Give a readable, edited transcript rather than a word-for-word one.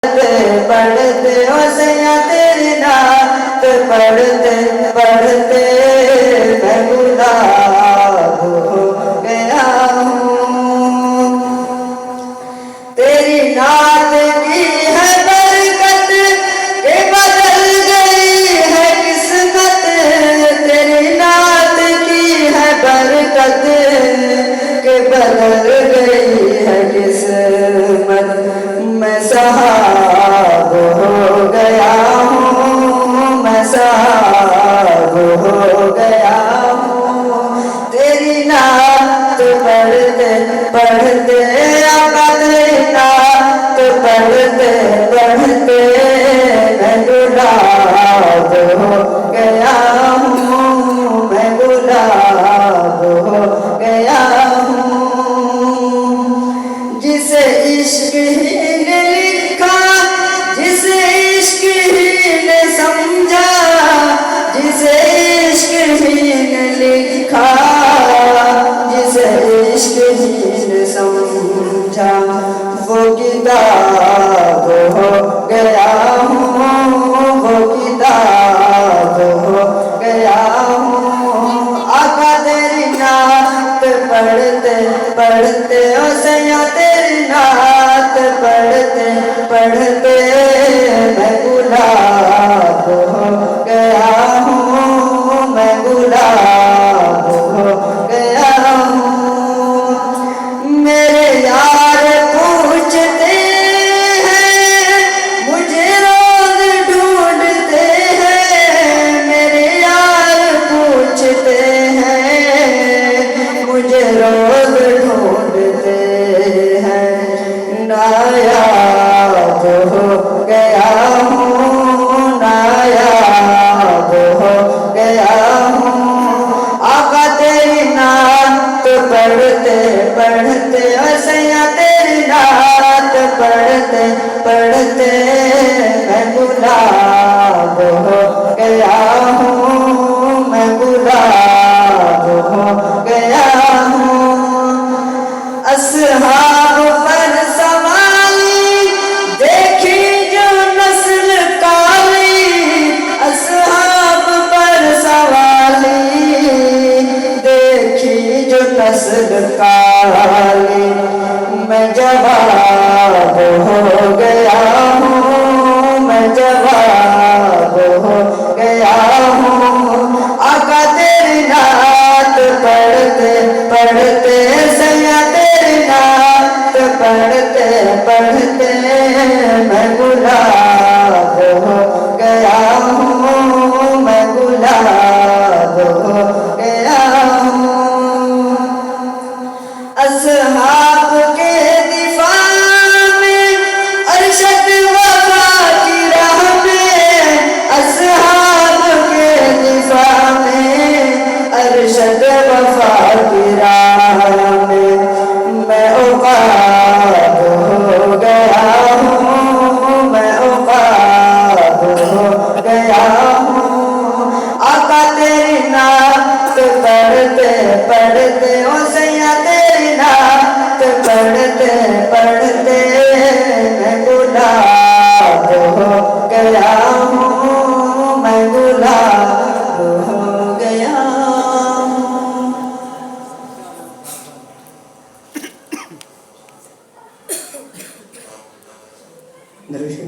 पढ़ते ओ सैया तेरी नात पढ़ते पढ़ते मैं गुलाब हो गया हूँ। तेरी नात की है बरकत के बदल गई है किस्मत। तेरी नात की है बरकत के बदल गई है किस्मत। मैं साहब हो गया हूँ, मैं साहब हो गया हूँ। तेरी नात पढ़ते पढ़ते आका तेरी नात पढ़ते पढ़ते मैं गुलाब हो गया हूँ, मैं गुलाब हो गया हूँ। जिसे इश्क ही ने लिखा, जिसे इश्क ही ने समझा, जिसे इश्क ही ने लिखा, जिसे इश्क ही ने समझा, वो किताब हो गया हूँ, वो किताब हो गया हूँ। आका तेरी नात पढ़ते पढ़ते ओ सैया तेरी नात पढ़ते पढ़ते मैं गुलाब हो गया हूँ, मैं गुलाब हो गया हूँ। मेरे यार पूछते हैं मुझे रोज ढूंढते हैं। मेरे यार पूछते हैं मुझे रोज ढूंढते हैं। नायाब हो गया हूँ, नायाब हो गया हूँ। आका तेरी नात पढ़ते पढ़ते ओ सैया तेरी नात पढ़ते पढ़ते मैं गुलाब हो गया हूँ, मैं गुलाब हो गया हूँ। असहाब पर सवाली देखी जो नस्ल काली, असहाब पर सवाली देखी जो नस्ल काली। मैं जवाब हो गया हूँ, मैं जवाब हो गया हूँ। आका तेरी नात पढ़ते पढ़ते सैया तेरी नात पढ़ते पढ़ते मैं गुलाब हो गया हूँ, मैं गुलाब हो गया हूँ। असहाब के दिफा में अरशद वफा की राह में, असहाब के दिफा में अरशद वफा की राह में मैं औकाब हो गया हूँ, मैं औकाब हो गया हूँ। आका तेरी नात पढ़ते पढ़ते ओ सैया तेरी नात पढ़ते पढ़ते मैं गुलाब हो गया हूँ, मैं गुलाब हो गया हूँ। दरूद